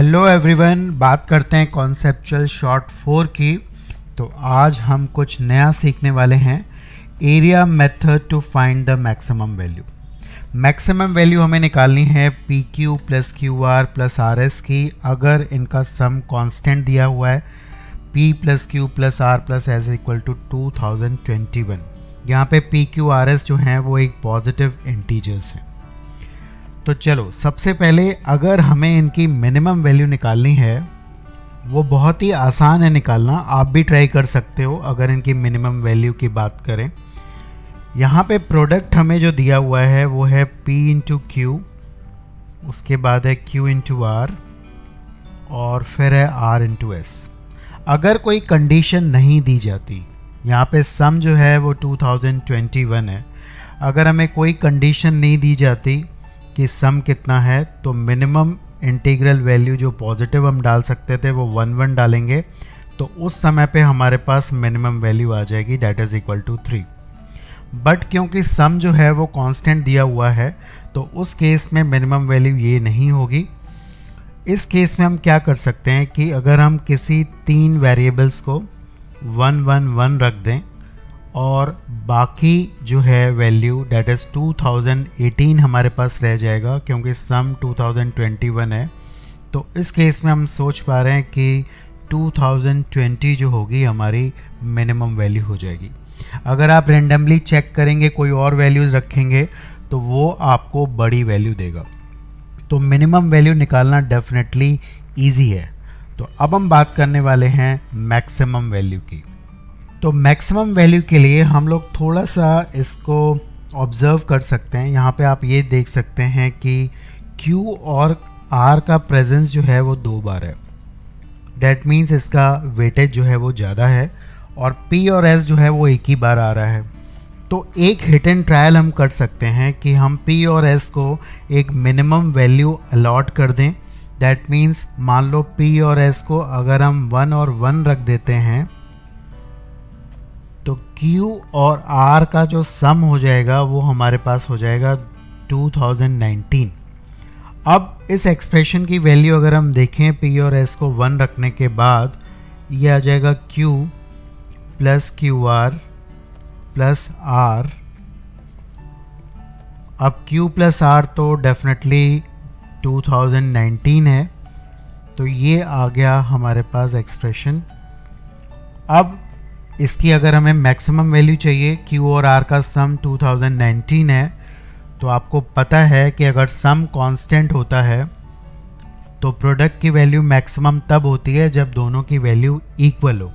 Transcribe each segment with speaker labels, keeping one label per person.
Speaker 1: Hello everyone, बात करते हैं कॉन्सेप्चुअल शॉर्ट 4 की। तो आज हम कुछ नया सीखने वाले हैं, area method to find the maximum value. Maximum value हमें निकालनी है P Q plus Q R plus R S की, अगर इनका सम कांस्टेंट दिया हुआ है P plus Q plus R plus S equal to 2021। यहाँ पे पी क्यू आर एस जो हैं वो एक पॉजिटिव इंटीजर्स हैं। तो चलो, सबसे पहले अगर हमें इनकी मिनिमम वैल्यू निकालनी है, वो बहुत ही आसान है निकालना, आप भी ट्राई कर सकते हो अगर इनकी मिनिमम वैल्यू की बात करें। यहाँ पे प्रोडक्ट हमें जो दिया हुआ है वो है P इंटू क्यू, उसके बाद है Q इंटू आर और फिर है R इंटू एस। अगर कोई कंडीशन नहीं दी जाती, यहाँ पे सम जो है वो 2021 है, अगर हमें कोई कंडीशन नहीं दी जाती कि सम कितना है, तो मिनिमम इंटीग्रल वैल्यू जो पॉजिटिव हम डाल सकते थे वो 1 डालेंगे, तो उस समय पे हमारे पास मिनिमम वैल्यू आ जाएगी, that is equal to 3। But क्योंकि सम जो है वो कांस्टेंट दिया हुआ है, तो उस केस में मिनिमम वैल्यू ये नहीं होगी। इस केस में हम क्या कर सकते हैं कि अगर हम किसी 3 वेरिएबल्स को 1 1 1 रख दें और बाकी जो है वैल्यू डेट इज़ 2018 हमारे पास रह जाएगा, क्योंकि सम 2021 है। तो इस केस में हम सोच पा रहे हैं कि 2020 जो होगी हमारी मिनिमम वैल्यू हो जाएगी। अगर आप रेंडमली चेक करेंगे, कोई और वैल्यूज़ रखेंगे, तो वो आपको बड़ी वैल्यू देगा। तो मिनिमम वैल्यू निकालना डेफिनेटली ईजी है। तो अब हम बात करने वाले हैं मैक्सिमम वैल्यू की। तो मैक्सिमम वैल्यू के लिए हम लोग थोड़ा सा इसको ऑब्ज़र्व कर सकते हैं। यहाँ पे आप ये देख सकते हैं कि Q और R का प्रेजेंस जो है वो 2 बार है, डैट मीन्स इसका वेटेज जो है वो ज़्यादा है, और P और S जो है वो एक ही बार आ रहा है। तो एक हिट एंड ट्रायल हम कर सकते हैं कि हम P और S को एक मिनिमम वैल्यू अलॉट कर दें। दैट मीन्स मान लो P और S को अगर हम 1 और 1 रख देते हैं, तो Q और R का जो सम हो जाएगा वो हमारे पास हो जाएगा 2019। अब इस एक्सप्रेशन की वैल्यू अगर हम देखें P और S को 1 रखने के बाद, ये आ जाएगा Q plus Q R plus R. अब Q प्लस आर तो डेफिनेटली 2019 है, तो ये आ गया हमारे पास एक्सप्रेशन। अब इसकी अगर हमें मैक्सिमम वैल्यू चाहिए, Q और R का सम 2019 है, तो आपको पता है कि अगर सम कांस्टेंट होता है तो प्रोडक्ट की वैल्यू मैक्सिमम तब होती है जब दोनों की वैल्यू इक्वल हो।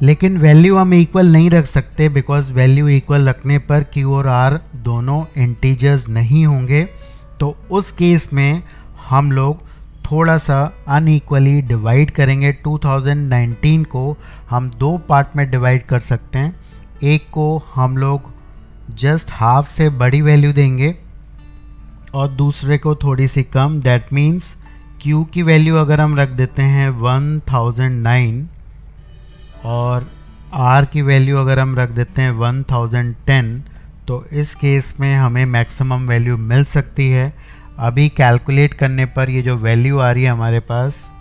Speaker 1: लेकिन वैल्यू हम इक्वल नहीं रख सकते, बिकॉज वैल्यू इक्वल रखने पर Q और R दोनों इंटीजर्स नहीं होंगे। तो उस केस में हम लोग थोड़ा सा अनइक्वली डिवाइड करेंगे। 2019 को हम 2 पार्ट में डिवाइड कर सकते हैं। एक को हम लोग जस्ट हाफ से बड़ी वैल्यू देंगे और दूसरे को थोड़ी सी कम। दैट मीन्स Q की वैल्यू अगर हम रख देते हैं 1009 और R की वैल्यू अगर हम रख देते हैं 1010, तो इस केस में हमें मैक्सिमम वैल्यू मिल सकती है। अभी कैलकुलेट करने पर ये जो वैल्यू आ रही है हमारे पास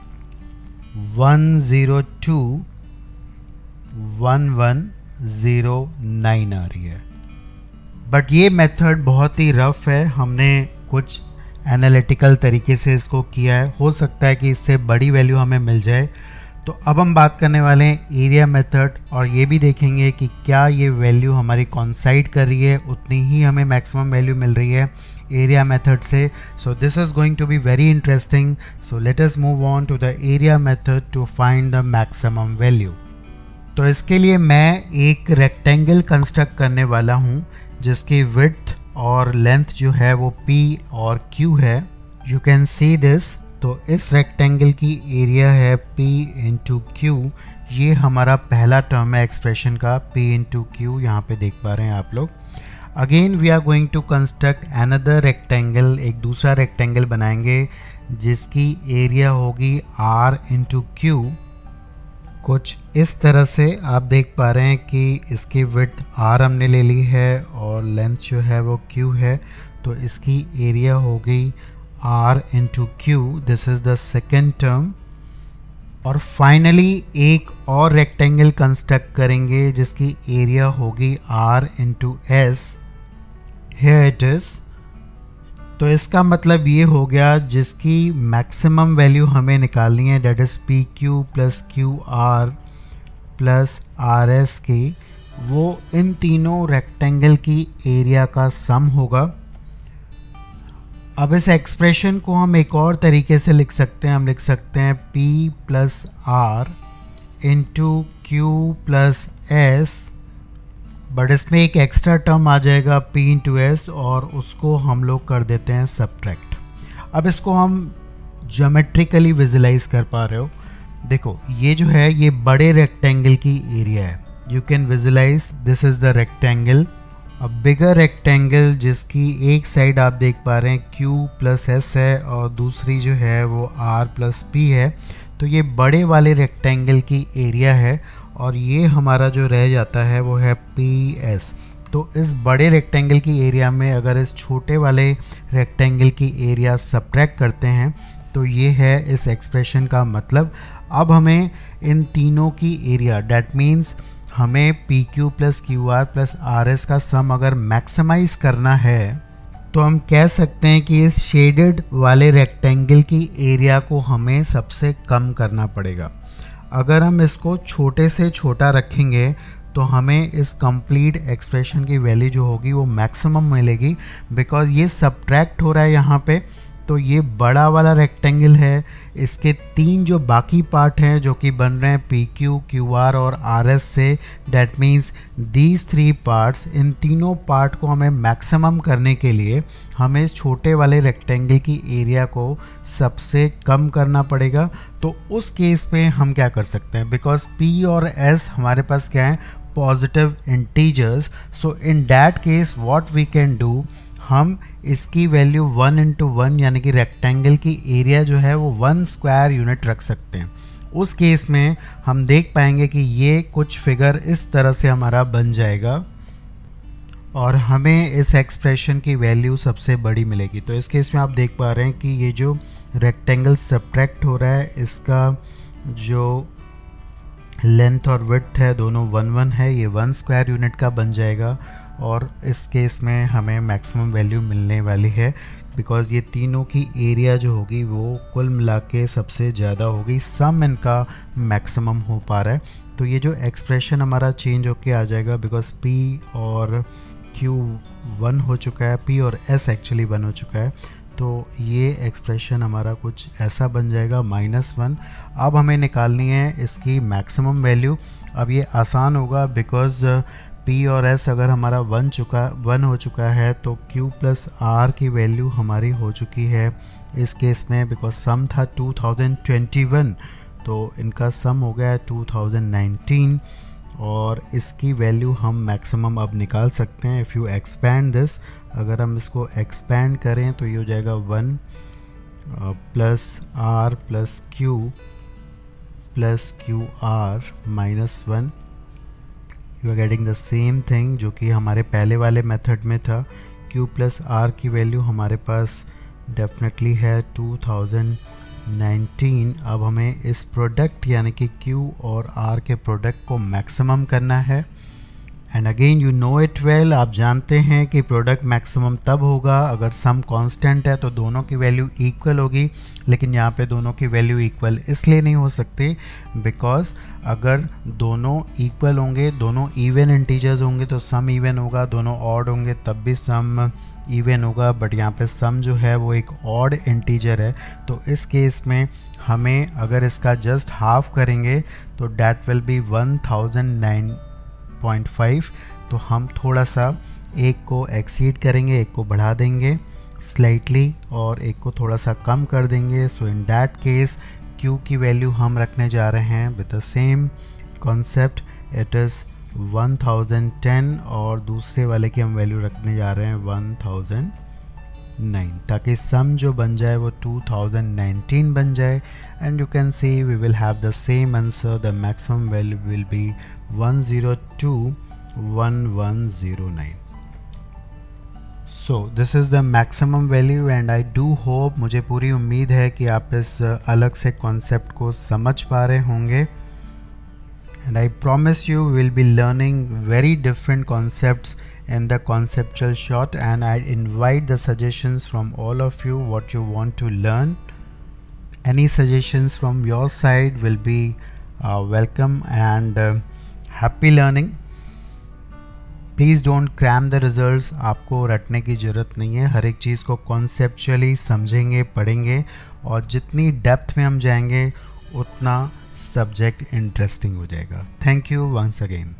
Speaker 1: 1021109 आ रही है। बट ये मेथड बहुत ही रफ है, हमने कुछ एनालिटिकल तरीके से इसको किया है, हो सकता है कि इससे बड़ी वैल्यू हमें मिल जाए। तो अब हम बात करने वाले हैं एरिया मेथड, और ये भी देखेंगे कि क्या ये वैल्यू हमारी कॉन्साइड कर रही है, उतनी ही हमें मैक्सिमम वैल्यू मिल रही है एरिया मेथड से। So this is going to be very interesting. So let us move on to the area method to find the maximum value. तो इसके लिए मैं एक रेक्टेंगल कंस्ट्रक्ट करने वाला हूँ जिसकी विड्थ और लेंथ जो है वो P और Q है। You can see this. तो इस रेक्टेंगल की एरिया है P इंटू क्यू। ये हमारा पहला टर्म है एक्सप्रेशन का, P इंटू क्यू, यहाँ पे देख पा रहे हैं आप लोग। Again we are going to construct another rectangle, एक दूसरा रेक्टेंगल बनाएंगे जिसकी एरिया होगी R इंटू क्यू। कुछ इस तरह से आप देख पा रहे हैं कि इसकी विड्थ R हमने ले ली है और लेंथ जो है वो Q है, तो इसकी एरिया होगी r into q, this is the second term. और फाइनली एक और रेक्टेंगल कंस्ट्रक्ट करेंगे जिसकी एरिया होगी r into s, here it is। तो इसका मतलब ये हो गया जिसकी मैक्सिमम वैल्यू हमें निकालनी है, that is P Q plus Q R plus R S की, वो इन तीनों रेक्टेंगल की एरिया का सम होगा। अब इस एक्सप्रेशन को हम एक और तरीके से लिख सकते हैं, हम लिख सकते हैं P plus R into Q plus S, but इसमें एक एक्स्ट्रा टर्म आ जाएगा P इंटू एस और उसको हम लोग कर देते हैं सब्ट्रैक्ट। अब इसको हम ज्योमेट्रिकली विजुलाइज कर पा रहे हो, देखो ये जो है ये बड़े रेक्टेंगल की एरिया है, you can visualise this is the rectangle. अब बिगर रेक्टेंगल जिसकी एक साइड आप देख पा रहे हैं Q प्लस एस है और दूसरी जो है वो R प्लस P है, तो ये बड़े वाले रेक्टेंगल की एरिया है और ये हमारा जो रह जाता है वो है PS। तो इस बड़े रेक्टेंगल की एरिया में अगर इस छोटे वाले रेक्टेंगल की एरिया सब्ट्रैक्ट करते हैं तो ये है इस एक्सप्रेशन का मतलब। अब हमें इन तीनों की एरिया, डैट मीन्स हमें P Q plus Q R plus R S का सम अगर मैक्सिमाइज करना है तो हम कह सकते हैं कि इस शेडेड वाले रेक्टेंगल की एरिया को हमें सबसे कम करना पड़ेगा। अगर हम इसको छोटे से छोटा रखेंगे तो हमें इस कंप्लीट एक्सप्रेशन की वैल्यू जो होगी वो मैक्सिमम मिलेगी, बिकॉज ये सब्ट्रैक्ट हो रहा है यहाँ पे। तो ये बड़ा वाला रेक्टेंगल है, इसके तीन जो बाकी पार्ट हैं जो कि बन रहे हैं पी क्यू क्यू आर और आर एस से, that means these three parts, इन तीनों पार्ट को हमें मैक्सिमम करने के लिए हमें इस छोटे वाले रेक्टेंगल की एरिया को सबसे कम करना पड़ेगा। तो उस केस में हम क्या कर सकते हैं, बिकॉज पी और एस हमारे पास क्या है, positive integers, so in that case what we can do, हम इसकी वैल्यू 1 इंटू 1 यानी कि रेक्टेंगल की एरिया जो है वो 1 स्क्वायर यूनिट रख सकते हैं। उस केस में हम देख पाएंगे कि ये कुछ फिगर इस तरह से हमारा बन जाएगा और हमें इस एक्सप्रेशन की वैल्यू सबसे बड़ी मिलेगी। तो इस केस में आप देख पा रहे हैं कि ये जो रेक्टेंगल सब्ट्रैक्ट हो रहा है इसका जो लेंथ और विड्थ है दोनों 1 1 है, ये 1 स्क्वायर यूनिट का बन जाएगा और इस केस में हमें मैक्सिमम वैल्यू मिलने वाली है, बिकॉज ये तीनों की एरिया जो होगी वो कुल मिला के सबसे ज़्यादा होगी, सम इनका मैक्सिमम हो पा रहा है। तो ये जो एक्सप्रेशन हमारा चेंज होके आ जाएगा, बिकॉज P और Q 1 हो चुका है, P और S एक्चुअली 1 हो चुका है, तो ये एक्सप्रेशन हमारा कुछ ऐसा बन जाएगा -1। अब हमें निकालनी है इसकी मैक्सिमम वैल्यू। अब ये आसान होगा, बिकॉज P और S अगर हमारा 1 हो चुका है तो Q प्लस R की वैल्यू हमारी हो चुकी है इस केस में, बिकॉज सम था 2021 तो इनका सम हो गया है 2019 और इसकी वैल्यू हम मैक्सिमम अब निकाल सकते हैं। इफ़ यू एक्सपैंड दिस, अगर हम इसको एक्सपैंड करें तो ये हो जाएगा 1 plus R plus Q plus Q R -1, you are getting the same thing जो कि हमारे पहले वाले मेथड में था। Q प्लस R की वैल्यू हमारे पास डेफिनेटली है 2019। अब हमें इस प्रोडक्ट यानी कि Q और R के प्रोडक्ट को मैक्सिमम करना है। And again you know it well, आप जानते हैं कि प्रोडक्ट मैक्सिमम तब होगा अगर सम कांस्टेंट है तो दोनों की वैल्यू इक्वल होगी, लेकिन यहाँ पे दोनों की वैल्यू इक्वल इसलिए नहीं हो सकती बिकॉज अगर दोनों इक्वल होंगे, दोनों इवन इंटीजर्स होंगे तो सम इवन होगा, दोनों ऑड होंगे तब भी सम इवन होगा, बट यहाँ पे सम जो है वो एक ऑड इंटीजर है। तो इस केस में हमें अगर इसका जस्ट हाफ करेंगे तो डैट विल बी 1009.5, तो हम थोड़ा सा एक को एक्सीड करेंगे, एक को बढ़ा देंगे स्लाइटली और एक को थोड़ा सा कम कर देंगे। सो इन दैट केस Q की वैल्यू हम रखने जा रहे हैं with the same concept, it is 1010 और दूसरे वाले की हम वैल्यू रखने जा रहे हैं 1009, ताकि सम जो बन जाए वो 2019 बन जाए। And you can see we will have the same answer, the maximum value will be 1021109। So this is the maximum value and I do hope, मुझे पूरी उम्मीद है कि आप इस अलग से कॉन्सेप्ट को समझ पा रहे होंगे। And I promise you will be learning very different concepts in the conceptual short, and I invite the suggestions from all of you what you want to learn. Any suggestions from your side will be welcome, and happy learning. Please don't cram the results. आपको रटने की ज़रूरत नहीं है, हर एक चीज़ को conceptually समझेंगे, पढ़ेंगे, और जितनी डेप्थ में हम जाएंगे उतना सब्जेक्ट इंटरेस्टिंग हो जाएगा। Thank you once again.